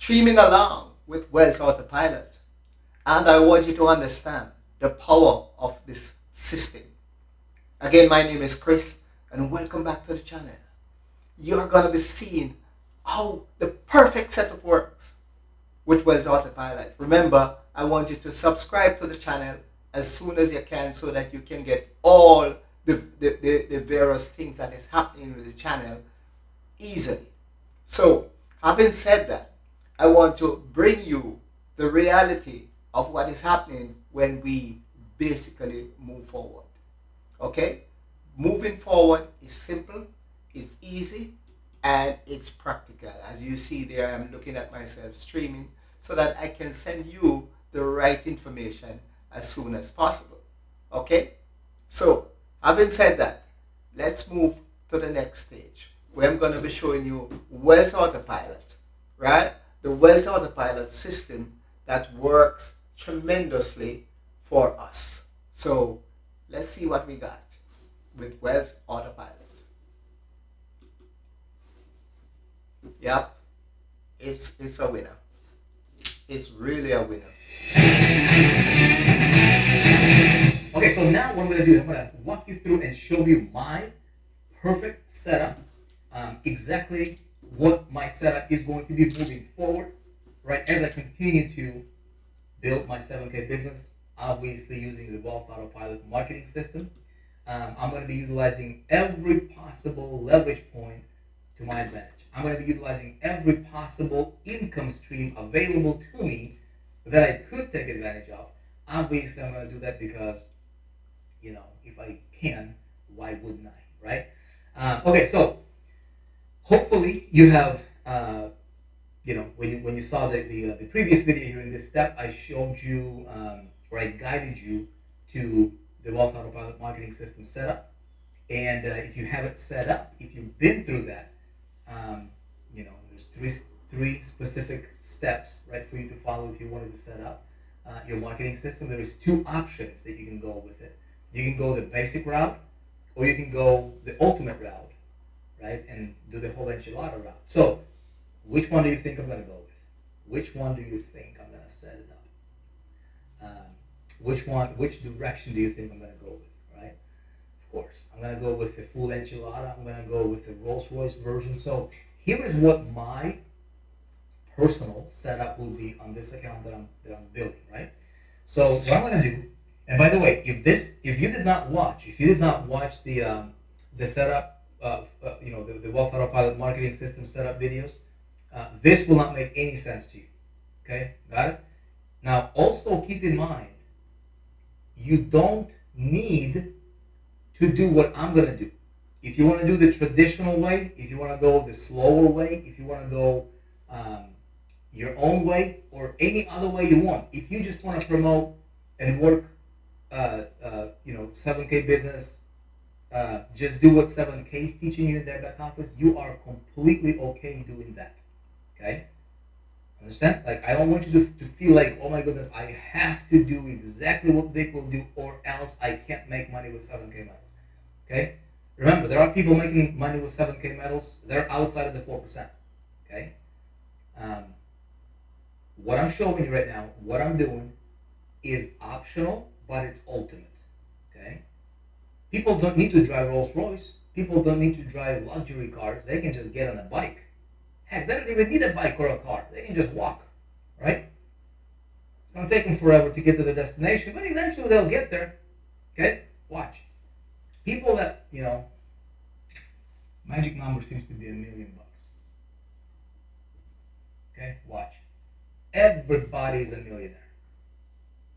streaming along with Wealth Autopilot. And I want you to understand the power of this system. Again, my name is Chris, and welcome back to the channel. You're going to be seeing how the perfect setup works with Wealth Autopilot. Remember, I want you to subscribe to the channel as soon as you can so that you can get all the various things that is happening with the channel easily. So, having said that, I want to bring you the reality of what is happening when we basically move forward. Okay? Moving forward is simple, it's easy, and it's practical. As you see there, I'm looking at myself streaming so that I can send you the right information as soon as possible. Okay? So, having said that, let's move to the next stage where I'm going to be showing you Wealth Autopilot, right? The Wealth Autopilot system that works tremendously for us. So, let's see what we got with Wealth Autopilot. Yep, it's a winner. It's really a winner. Okay, so now what I'm going to do, I'm going to walk you through and show you my perfect setup, exactly what my setup is going to be moving forward, right, as I continue to build my 7K business, obviously using the Wealth Autopilot marketing system. I'm going to be utilizing every possible leverage point to my advantage. I'm going to be utilizing every possible income stream available to me that I could take advantage of. Obviously, I'm going to do that because, if I can, why wouldn't I, right? Okay, so hopefully you have, when you saw the previous video here in this step, I showed you, or I guided you to the Wealth Autopilot marketing system setup. And if you have it set up, if you've been through that, there's three specific steps, right, for you to follow if you wanted to set up your marketing system. There is two options that you can go with it. You can go the basic route, or you can go the ultimate route, right, and do the whole enchilada route. So, which one do you think I'm going to go with? Which one do you think I'm going to set it up? Which direction do you think I'm going to go with, right? Of course, I'm going to go with the full enchilada. I'm going to go with the Rolls Royce version. So here is what my personal setup will be on this account that I'm building, right? So what I'm going to do, and by the way, if you did not watch the setup of the Wealth Autopilot marketing system setup videos, this will not make any sense to you. Okay, got it? Now, also keep in mind, you don't need to do what I'm going to do. If you want to do the traditional way, if you want to go the slower way, if you want to go your own way, or any other way you want, if you just want to promote and work 7K business, just do what 7K is teaching you in their back office, you are completely okay doing that. Okay? Understand? Like, I don't want you to feel like, oh my goodness, I have to do exactly what Vic will do, or else I can't make money with 7K metals. Okay? Remember, there are people making money with 7K metals. They're outside of the 4%. Okay? What I'm showing you right now, what I'm doing, is optional, but it's ultimate. Okay? People don't need to drive Rolls Royce. People don't need to drive luxury cars. They can just get on a bike. Heck, they don't even need a bike or a car. They can just walk, right? It's going to take them forever to get to the destination, but eventually they'll get there. Okay? Watch. People that, magic number seems to be $1 million. Okay? Watch. Everybody is a millionaire.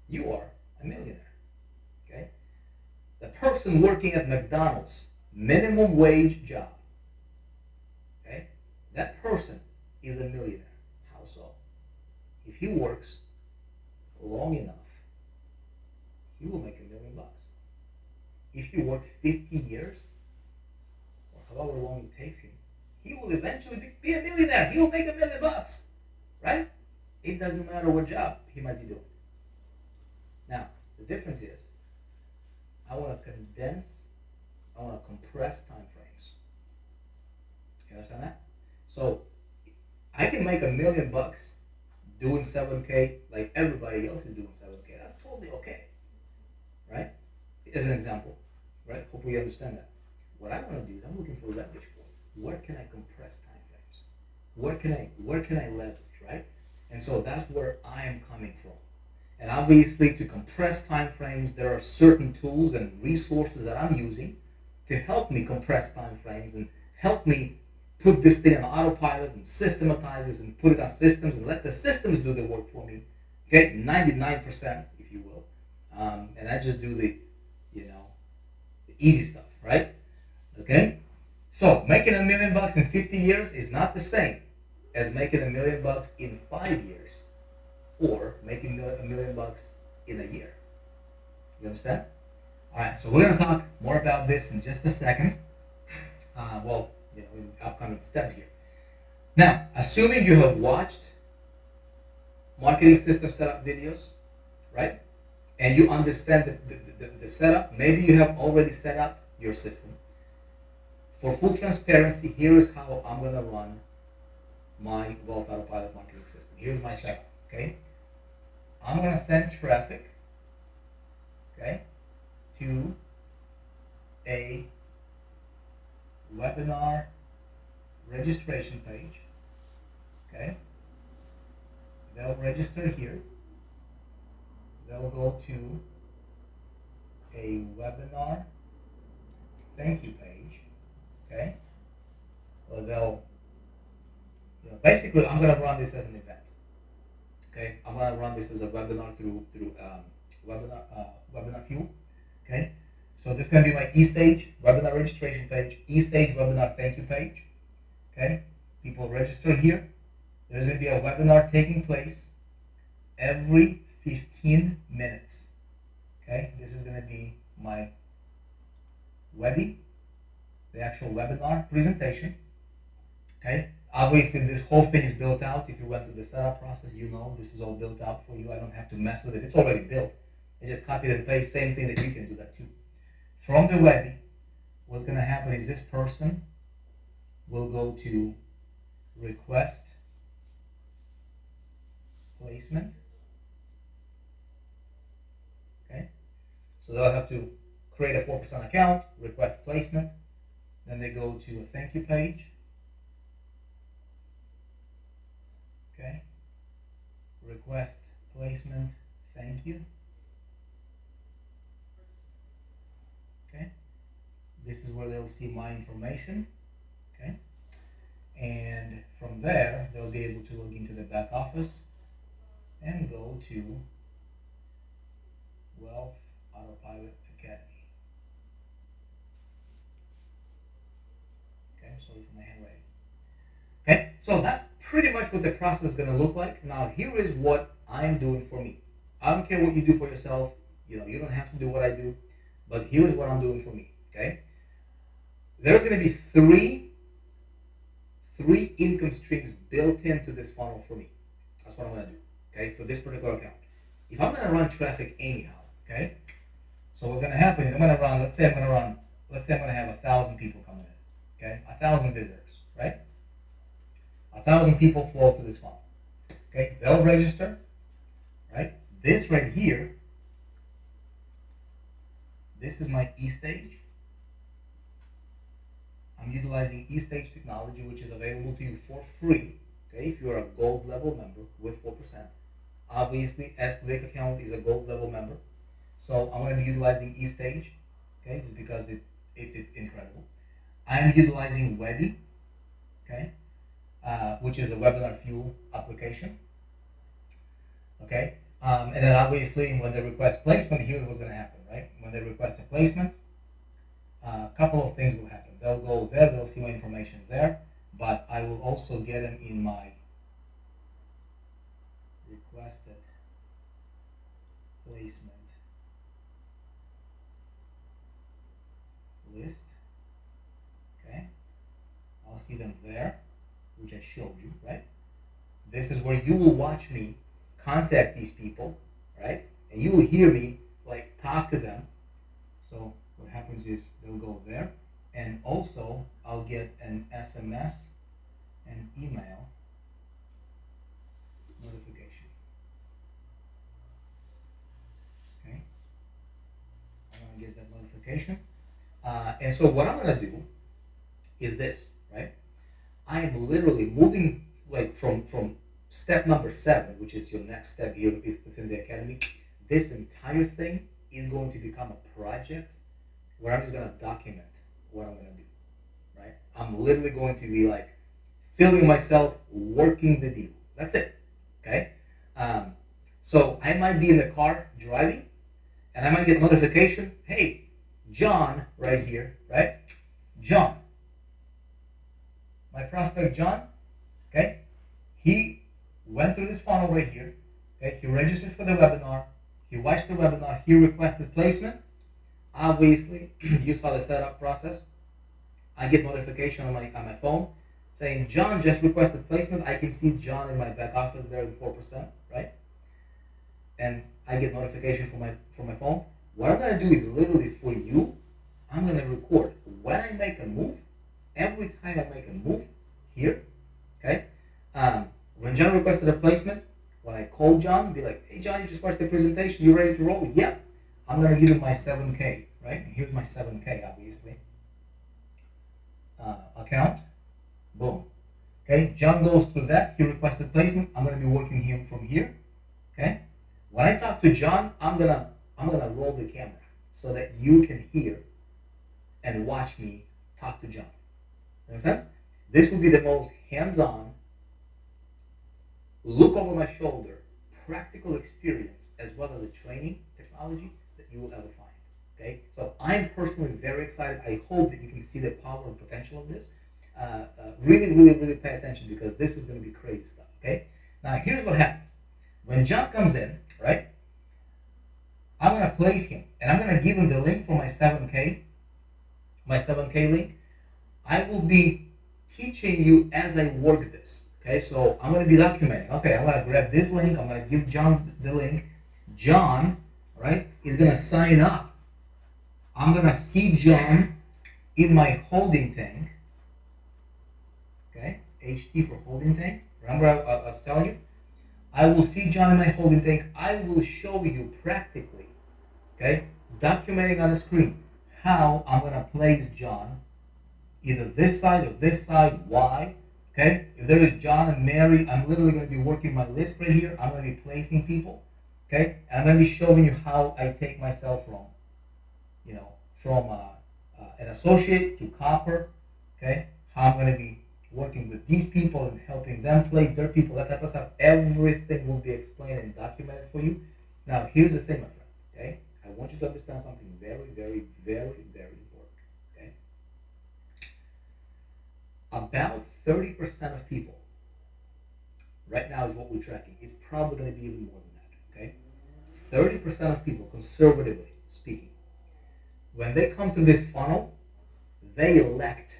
You are a millionaire. Okay? The person working at McDonald's, minimum wage job, okay? That person is a millionaire. How so? If he works long enough, he will make $1 million. If he works 50 years, or however long it takes him, he will eventually be a millionaire. He will make $1 million, right? It doesn't matter what job he might be doing. Now, the difference is, I want to compress time frames. You understand that? So I can make $1 million doing 7K like everybody else is doing 7K. That's totally okay, right? As an example, right? Hope we understand that. What I want to do is I'm looking for leverage points. Where can I compress time frames? Where can I leverage, right? And so that's where I am coming from. And obviously, to compress time frames, there are certain tools and resources that I'm using to help me compress time frames and help me put this thing on autopilot and systematize this and put it on systems and let the systems do the work for me. Okay, 99%, if you will. And I just do the easy stuff, right? Okay? So, making $1 million in 50 years is not the same as making $1 million in 5 years or making $1 million in a year. You understand? All right, so we're going to talk more about this in just a second. In upcoming steps here. Now, assuming you have watched marketing system setup videos, right? And you understand the setup, maybe you have already set up your system. For full transparency, here is how I'm going to run my Wealth Autopilot marketing system. Here's my setup, okay? I'm going to send traffic, okay, to a webinar registration page, okay? They'll register here. They'll go to a webinar thank you page, okay? Well, they'll, basically, I'm going to run this as an event, okay? I'm going to run this as a webinar through Webinar Fuel, okay? So this is going to be my E-Stage webinar registration page, E-Stage webinar thank you page, okay? People register here. There's going to be a webinar taking place every 15 minutes, okay? This is going to be my Webby, the actual webinar presentation, okay? Obviously, this whole thing is built out. If you went through the setup process, this is all built out for you. I don't have to mess with it. It's already built. I just copy and paste, same thing that you can do that too. From the Webby, what's going to happen is this person will go to request placement, okay? So they'll have to create a 4% account, request placement, then they go to a thank you page, okay? Request placement, thank you, okay? This is where they'll see my information, okay? And from there, they'll be able to log into the back office and go to Wealth Autopilot Academy. Okay, sorry for my handwriting. Okay, so that's pretty much what the process is going to look like. Now, here is what I'm doing for me. I don't care what you do for yourself. You don't have to do what I do, but here is what I'm doing for me. Okay, there's going to be three income streams built into this funnel for me. That's what I'm going to do. Okay, for this particular account. If I'm going to run traffic anyhow, okay, so what's going to happen is I'm going to run, let's say I'm going to have 1,000 people coming in, okay, 1,000 visitors, right? 1,000 people flow through this funnel, okay, they'll register, right? This right here, this is my E-Stage. I'm utilizing E-Stage technology, which is available to you for free, okay, if you're a gold level member with 4%. Obviously, Ask Vic account is a gold level member. So I'm going to be utilizing E-Stage, okay, just because it's incredible. I'm utilizing Webby, okay, which is a Webinar Fuel application, okay. And then obviously when they request placement, here's what's going to happen, right? When they request a placement, a couple of things will happen. They'll go there, they'll see my information there, but I will also get them in my requested placement list, okay? I'll see them there, which I showed you, right? This is where you will watch me contact these people, right? And you will hear me like talk to them. So what happens is they'll go there, and also I'll get an SMS and email notification. and get that notification. And so what I'm gonna do is this, right? I am literally moving like from step number 7, which is your next step here within the academy. This entire thing is going to become a project where I'm just gonna document what I'm gonna do, right? I'm literally going to be like filming myself working the deal. That's it, okay? So I might be in the car driving, and I might get notification. Hey, John, right here, right? John, my prospect John, okay? He went through this funnel right here. Okay, he registered for the webinar. He watched the webinar. He requested placement. Obviously, you saw the setup process. I get notification on my phone saying John just requested placement. I can see John in my back office there at 4%, right? And I get notification from my phone. What I'm gonna do is literally for you, I'm gonna record when I make a move. Every time I make a move here, okay. When John requested a placement, when I call John, be like, "Hey John, you just watched the presentation. You ready to roll?" Yeah. I'm gonna give him my 7K, right? Here's my 7K, obviously. Account, boom. Okay, John goes through that. He requested placement. I'm gonna be working him from here. Okay. When I talk to John, I'm gonna roll the camera so that you can hear and watch me talk to John. Make sense? This will be the most hands-on, look over my shoulder, practical experience, as well as a training technology that you will ever find. Okay, so I'm personally very excited. I hope that you can see the power and potential of this. Really, really, really pay attention because this is going to be crazy stuff. Okay, now here's what happens when John comes in. Right, I'm going to place him, and I'm going to give him the link for my 7K link. I will be teaching you as I work this. Okay, so I'm going to be documenting. Okay, I'm going to grab this link. I'm going to give John the link. John, right, is going to sign up. I'm going to see John in my holding tank. Okay, HT for holding tank. Remember I was telling you? I will see John in my holding tank. I will show you practically, okay, documenting on the screen how I'm going to place John either this side or this side. Why? Okay, if there is John and Mary, I'm literally going to be working my list right here. I'm going to be placing people. Okay, and I'm going to be showing you how I take myself from an associate to copper. Okay, how I'm going to be working with these people and helping them place their people, that type of stuff. Everything will be explained and documented for you. Now, here's the thing, my friend. Okay, I want you to understand something very, very, very, very important. Okay, about 30% of people right now is what we're tracking. It's probably going to be even more than that. Okay, 30% of people, conservatively speaking, when they come to this funnel, they elect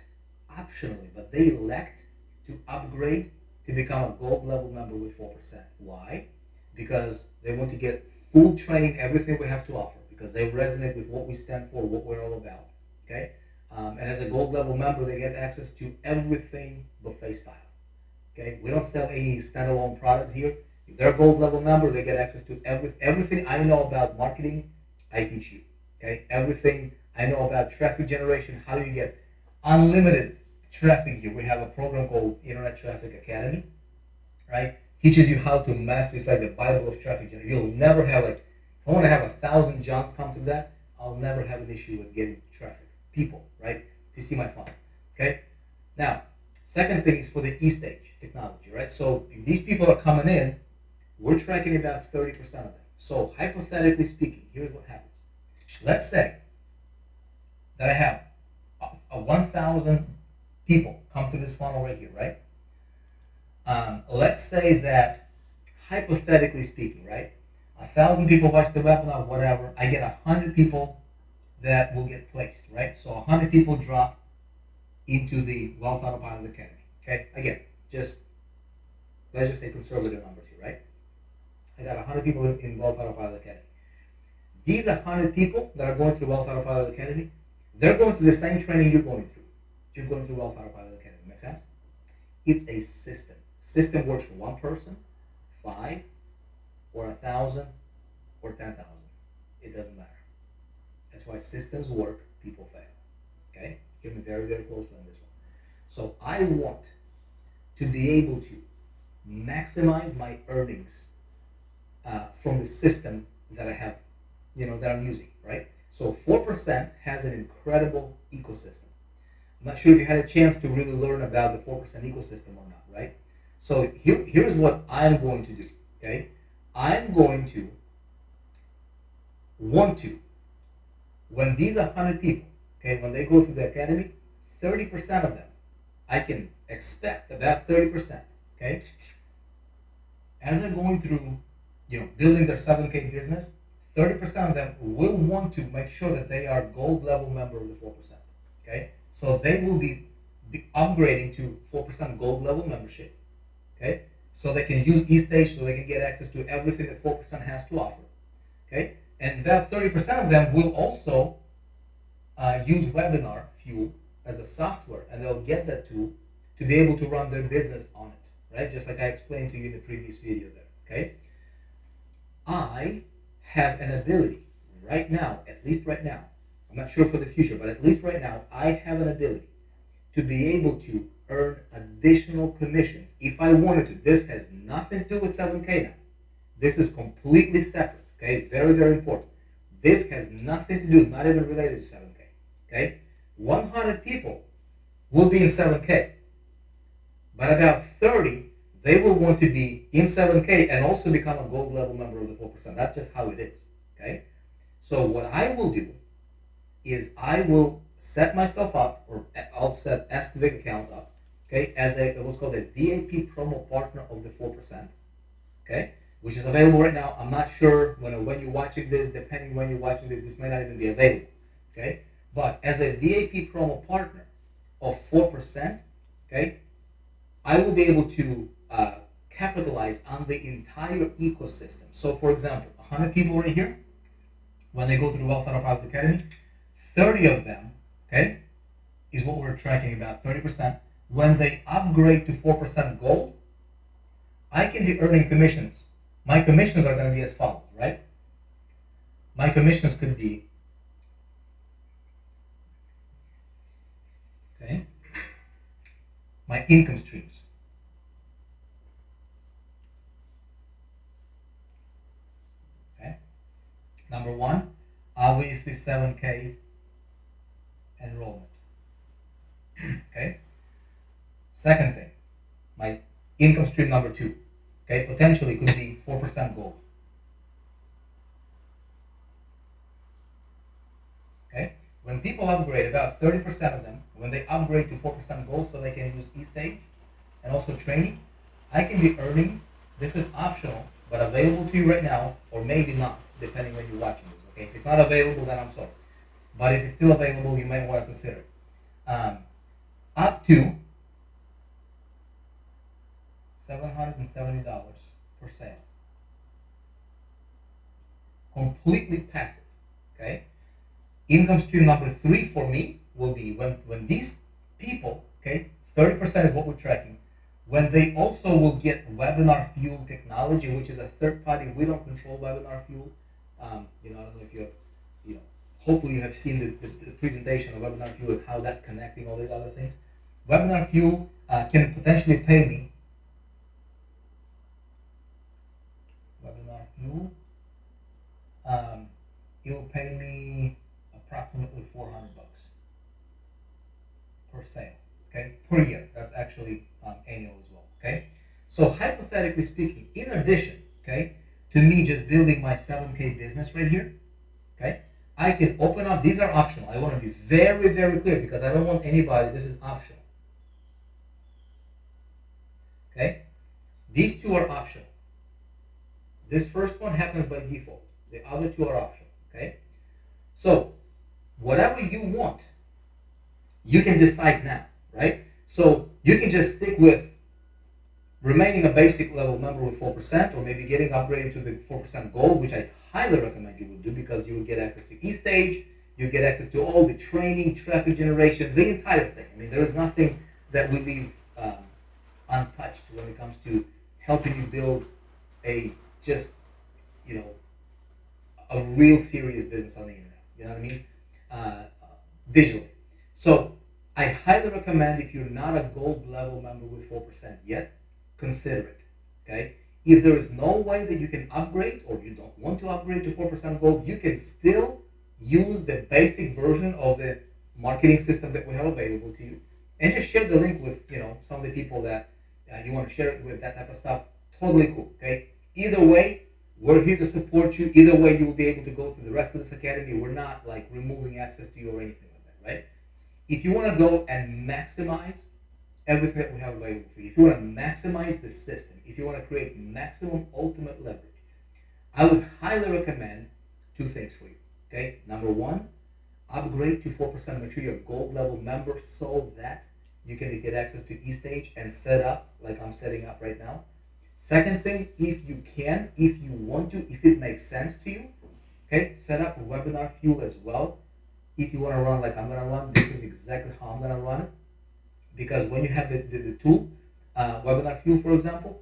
optionally, but they elect to upgrade to become a gold level member with 4%. Why? Because they want to get full training, everything we have to offer, because they resonate with what we stand for, what we're all about. Okay, and as a gold level member, they get access to everything buffet style. Okay, we don't sell any standalone products here. If they're a gold level member, they get access to everything I know about marketing. I teach you. Okay, everything I know about traffic generation. How do you get unlimited traffic here? We have a program called Internet Traffic Academy, right? Teaches you how to master. It's like the Bible of traffic generation. You'll never have if I want to have 1,000 Johns come to that, I'll never have an issue with getting traffic, people, right, to see my funnel. Okay. Now, second thing is for the E-stage technology, right? So if these people are coming in, we're tracking about 30% of them. So hypothetically speaking, here's what happens. Let's say that I have 1,000 people come to this funnel right here, right? Let's say that, hypothetically speaking, right, 1,000 people watch the webinar, whatever. I get 100 people that will get placed, right? So 100 people drop into the Wealth Autopilot Academy. Okay, again, let's just say conservative numbers here, right? I got 100 people in Wealth Autopilot Academy. These 100 people that are going through Wealth Autopilot Academy, they're going through the same training you're going through. You're going through Wealth Autopilot Academy. Make sense? It's a system. System works for one person, 5, or 1,000, or 10,000. It doesn't matter. That's why systems work, people fail. Okay? Hear me very, very closely on this one. So I want to be able to maximize my earnings from the system that I have, that I'm using, right? So 4% has an incredible ecosystem. I'm not sure if you had a chance to really learn about the 4% ecosystem or not, right? So here's what I'm going to do, okay? I'm going to want to, when these 100 people, okay, when they go through the academy, 30% of them, I can expect about 30%, okay? As they're going through, building their 7K business, 30% of them will want to make sure that they are gold level member of the 4%, okay? So they will be upgrading to 4% gold level membership, okay? So they can use eStage, so they can get access to everything that 4% has to offer, okay? And about 30% of them will also use Webinar Fuel as a software, and they'll get that tool to be able to run their business on it, right? Just like I explained to you in the previous video there, okay? I have an ability right now, at least right now, I'm not sure for the future, but at least right now, I have an ability to be able to earn additional commissions if I wanted to. This has nothing to do with 7K now. This is completely separate, okay? Very, very important. This has nothing to do, not even related to 7K, okay? 100 people will be in 7K, but about 30, they will want to be in 7K and also become a gold level member of the 4%. That's just how it is, okay? So what I will do is I will set myself up, or I'll set Ask Vic account up, okay, as what's called a VIP promo partner of the 4%, okay, which is available right now. I'm not sure when you're watching this, depending when you're watching this, this may not even be available, okay, but as a VIP promo partner of 4%, okay, I will be able to capitalize on the entire ecosystem. So for example, 100 people right here, when they go through Wealth Autopilot Academy, 30 of them, okay, is what we're tracking about, 30%. When they upgrade to 4% gold, I can be earning commissions. My commissions are going to be as follows, right? My commissions could be, okay, my income streams. Okay. Number one, obviously 7K enrollment. Okay. Second thing, my income stream number two, okay, potentially could be 4% gold. Okay, when people upgrade, about 30% of them, when they upgrade to 4% gold, so they can use eStage and also training, I can be earning. This is optional, but available to you right now, or maybe not, depending when you're watching this. Okay, if it's not available, then I'm sorry. But if it's still available, you might want to consider it. Up to $770 per sale. Completely passive. Okay. Income stream number three for me will be when these people, okay, 30% is what we're tracking, when they also will get Webinar Fuel technology, which is a third party. We don't control Webinar Fuel. I don't know if you have, hopefully you have seen the presentation of Webinar Fuel and how that connecting all these other things. Webinar Fuel can potentially pay me. Webinar Fuel, it will pay me approximately $400 per sale, okay, per year. That's actually annual as well, okay. So hypothetically speaking, in addition, okay, to me just building my 7K business right here, okay, I can open up. These are optional. I want to be very, very clear because I don't want anybody. This is optional, okay. These two are optional. This first one happens by default. The other two are optional, okay. So whatever you want, you can decide now, right? So you can just stick with remaining a basic level member with 4%, or maybe getting upgraded to the 4% gold, which I highly recommend you would do because you will get access to eStage, you get access to all the training, traffic generation, the entire thing. I mean, there is nothing that we leave untouched when it comes to helping you build a just, a real serious business on the internet. You know what I mean? Visually. So I highly recommend, if you're not a gold level member with 4% yet, consider it. Okay? If there is no way that you can upgrade, or you don't want to upgrade to 4% gold, you can still use the basic version of the marketing system that we have available to you, and just share the link with some of the people that you want to share it with, that type of stuff. Totally cool. Okay? Either way, we're here to support you. Either way, you will be able to go through the rest of this academy. We're not like removing access to you or anything like that, right? If you want to go and maximize everything that we have available for you, if you want to maximize the system, if you want to create maximum ultimate leverage, I would highly recommend two things for you. Okay, number one, upgrade to 4%. Make sure you're a gold level member so that you can get access to eStage and set up like I'm setting up right now. Second thing, if you can, if you want to, if it makes sense to you, okay, set up a webinar fuel as well. If you want to run like I'm going to run, this is exactly how I'm going to run it. Because when you have the tool, webinar fuel, for example,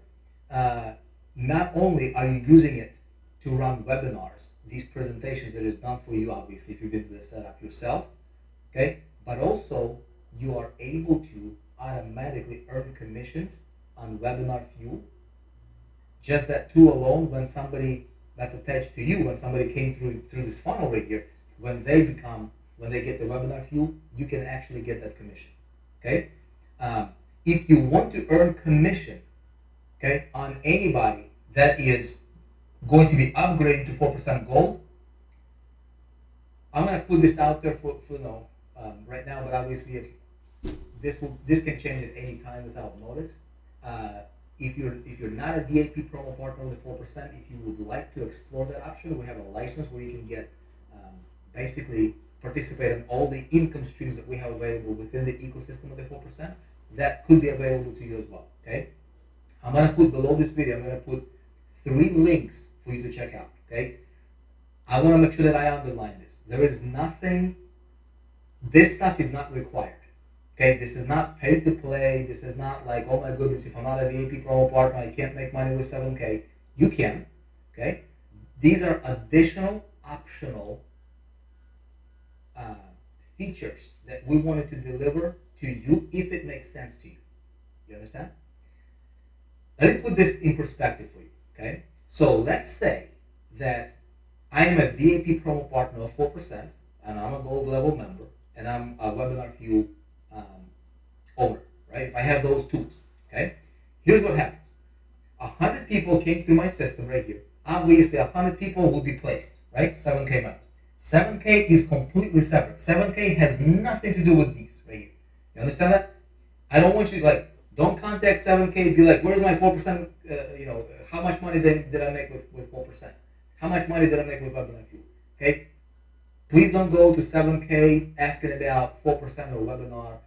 not only are you using it to run webinars, these presentations that is done for you, obviously, if you've been to the setup yourself, okay, but also you are able to automatically earn commissions on webinar fuel. Just that tool alone, when somebody that's attached to you, when somebody came through this funnel right here, when they get the webinar fuel, you can actually get that commission. Okay. If you want to earn commission, okay, on anybody that is going to be upgrading to 4% gold, I'm gonna put this out there for right now, but obviously this can change at any time without notice. If you're not a VIP promo partner with 4%, if you would like to explore that option, we have a license where you can get basically participate in all the income streams that we have available within the ecosystem of the 4%. That could be available to you as well. Okay, I'm gonna put below this video, I'm gonna put 3 links for you to check out. Okay, I want to make sure that I underline this. There is nothing. This stuff is not required. Okay, this is not pay to play. This is not like, oh my goodness, if I'm not a VIP promo partner, I can't make money with 7K. You can. Okay, these are additional, optional features that we wanted to deliver to you if it makes sense to you. You understand? Let me put this in perspective for you. Okay, so let's say that I am a VIP promo partner of 4%, and I'm a gold level member, and I'm a webinar fuel owner, right? If I have those tools, okay? Here's what happens. 100 people came through my system right here. Obviously, 100 people will be placed, right? 7K members. 7K is completely separate. 7K has nothing to do with these right here. You understand that? I don't want you to don't contact 7K, be like, where's my 4%, how much money did I make with 4%? How much money did I make with webinar fuel? Okay? Please don't go to 7K asking about 4% or webinar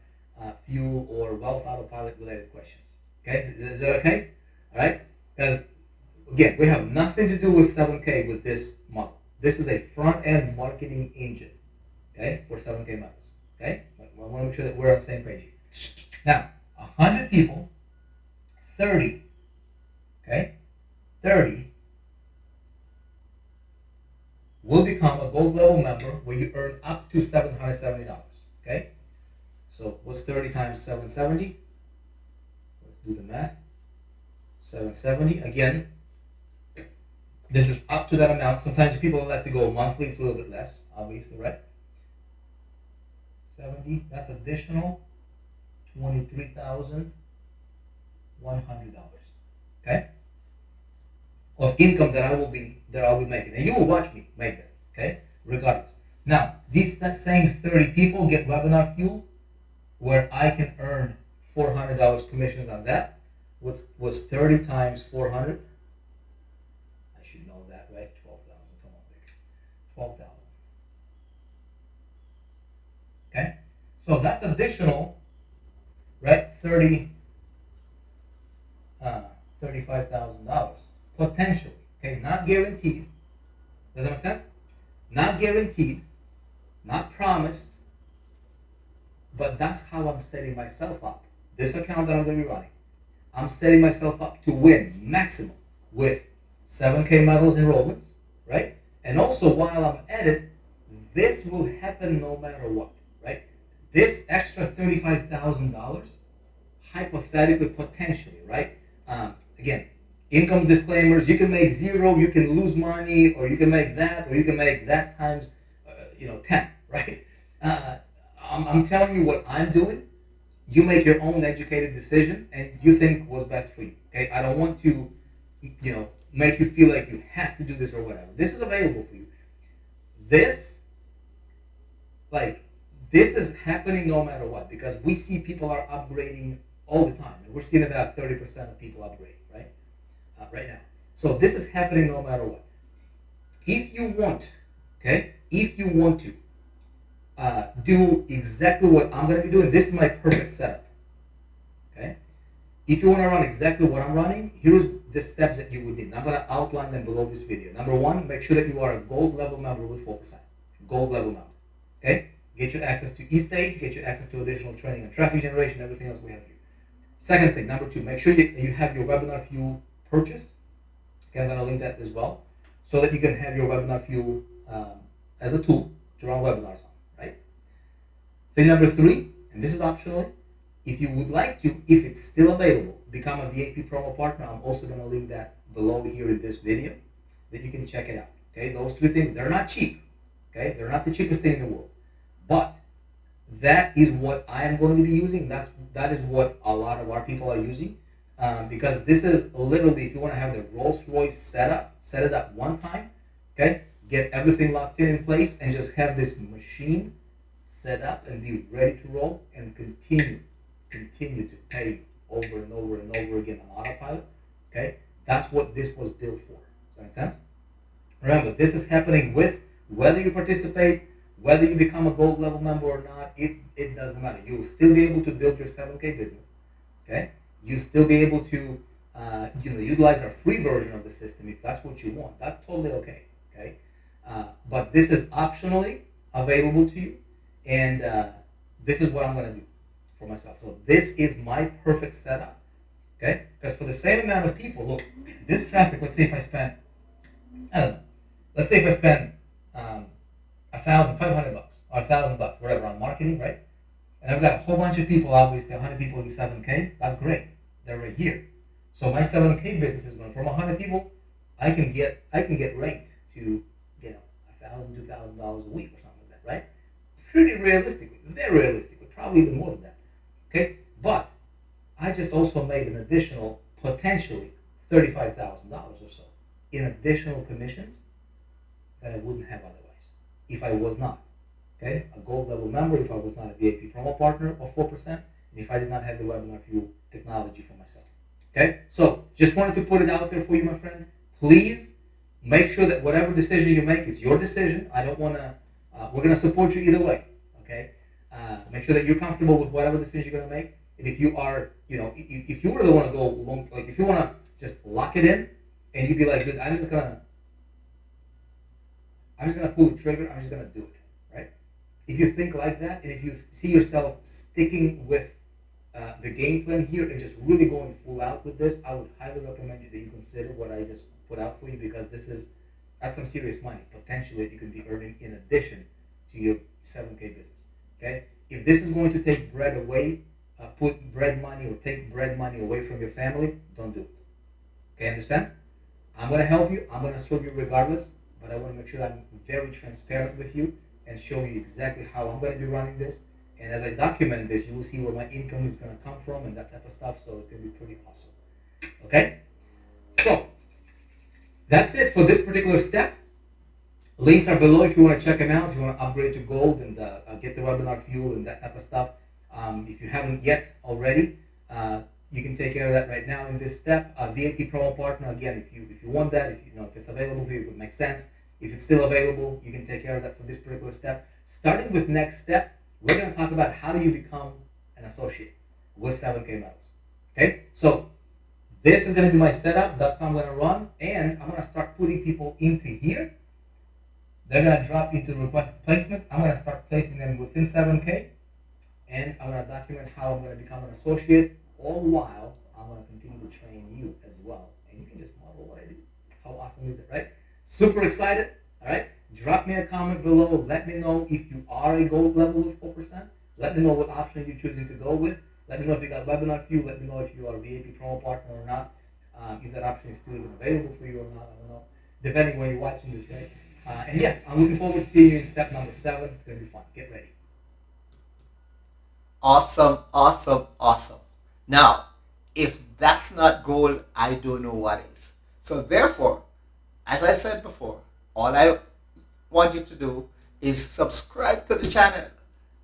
fuel or Wealth Autopilot related questions. Okay? Is that okay? All right? Because, again, we have nothing to do with 7K with this model. This is a front-end marketing engine, okay, for 7K members. Okay? I want to make sure that we're on the same page here. Now, 100 people, 30, okay, 30 will become a gold level member where you earn up to $770. Okay? So what's 30 times 770? Let's do the math. 770. Again, this is up to that amount. Sometimes people like to go monthly, it's a little bit less, obviously, right? 70, that's additional $23,100. Okay? Of income that I will be making. And you will watch me make that, okay? Regardless. Now, these same 30 people get webinar fuel where I can earn $400 commissions on that. What's 30 times 400? I should know that, right? 12,000. Come on, Vic. 12,000. Okay? So that's additional, right? $35,000 potentially. Okay, not guaranteed. Does that make sense? Not guaranteed, not promised, but that's how I'm setting myself up. This account that I'm going to be running, I'm setting myself up to win maximum with 7K medals enrollments, right? And also while I'm at it, this will happen no matter what, right? This extra $35,000, hypothetically, potentially, right? Again, income disclaimers, you can make zero, you can lose money, or you can make that, or you can make that times, 10, right? I'm telling you what I'm doing. You make your own educated decision, and you think what's best for you. Okay, I don't want to, make you feel like you have to do this or whatever. This is available for you. This, like, this is happening no matter what, because we see people are upgrading all the time, and we're seeing about 30% of people upgrading, right? Right now. So this is happening no matter what. If you want, to do exactly what I'm going to be doing, this is my perfect setup. Okay? If you want to run exactly what I'm running, here's the steps that you would need. And I'm going to outline them below this video. Number one, make sure that you are a gold level member with 4%. Gold level member. Okay? Get you access to eStage, get you access to additional training and traffic generation, everything else we have here. Second thing, number two, make sure you have your webinar fuel purchased. Okay, I'm going to link that as well, so that you can have your webinar fuel as a tool to run webinars on, right? Thing number three, and this is optional, if you would like to, if it's still available, become a VIP promo partner. I'm also going to link that below here in this video, that you can check it out. Okay, those three things, they're not cheap. Okay, they're not the cheapest thing in the world, but that is what I am going to be using. That is what a lot of our people are using, because this is literally, if you want to have the Rolls Royce setup, set it up one time. Okay, get everything locked in place, and just have this machine set up and be ready to roll, and continue to pay over and over and over again on autopilot. Okay, that's what this was built for. Does that make sense? Remember, this is happening with whether you participate, whether you become a gold level member or not. It doesn't matter. You will still be able to build your 7K business. Okay, you'll still be able to utilize our free version of the system if that's what you want. That's totally okay. Okay, but this is optionally available to you, and this is what I'm going to do for myself. So this is my perfect setup. Okay, because for the same amount of people, look, this traffic. Let's say if I spend, I don't know. Let's say if I spend $1,500 or $1,000, whatever, on marketing, right? And I've got a whole bunch of people, obviously 100 people in 7K. That's great. They're right here. So my 7K business is going from 100 people. I can get ranked to $1,000, $2,000 a week or something like that, right? Pretty realistically, very realistically, probably even more than that. Okay, but I just also made an additional potentially $35,000 or so in additional commissions that I wouldn't have otherwise if I was not, okay, a gold level member, if I was not a VIP promo partner of 4%, and if I did not have the webinar fuel technology for myself. Okay, so just wanted to put it out there for you, my friend. Please make sure that whatever decision you make, it's your decision. I don't want to, we're going to support you either way, okay? Make sure that you're comfortable with whatever decision you're going to make. And if you are, if you really want to go long, like if you want to just lock it in, and you'd be like, dude, I'm just gonna pull the trigger. I'm just gonna do it, right? If you think like that, and if you see yourself sticking with the game plan here and just really going full out with this, I would highly recommend you that you consider what I just put out for you, because that's some serious money potentially that you could be earning in addition to your 7K business. Okay, if this is going to take bread away, put bread money or take bread money away from your family, don't do it. Okay, understand? I'm going to help you. I'm going to serve you regardless, but I want to make sure that I'm very transparent with you and show you exactly how I'm going to be running this. And as I document this, you will see where my income is going to come from and that type of stuff. So it's going to be pretty awesome. Okay? So that's it for this particular step. Links are below if you want to check them out. If you want to upgrade to gold and get the webinar fuel and that type of stuff. If you haven't yet already, you can take care of that right now in this step. VIP promo partner, again, if you want that, if it's available to you, if it makes sense. If it's still available, you can take care of that for this particular step. Starting with next step, we're going to talk about how do you become an associate with 7K medals. Okay, so this is going to be my setup. That's how I'm going to run, and I'm going to start putting people into here. They're going to drop into request placement. I'm going to start placing them within 7K, and I'm going to document how I'm going to become an associate. All while I'm going to continue to train you as well, and you can just model what I do. How awesome is it, right? Super excited. All right, drop me a comment below. Let me know if you are a gold level with 4%. Let me know what option you're choosing to go with. Let me know if you got webinar view. Let me know if you are a VIP promo partner or not. If that option is still even available for you or not, I don't know. Depending when you're watching this, right? And yeah, I'm looking forward to seeing you in step number 7. It's going to be fun. Get ready. Awesome, awesome, awesome. Now, if that's not gold, I don't know what is. So therefore, as I said before, all I want you to do is subscribe to the channel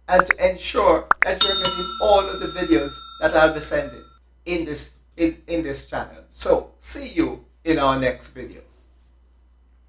and to ensure that you're getting all of the videos that I'll be sending in this channel. So see you in our next video.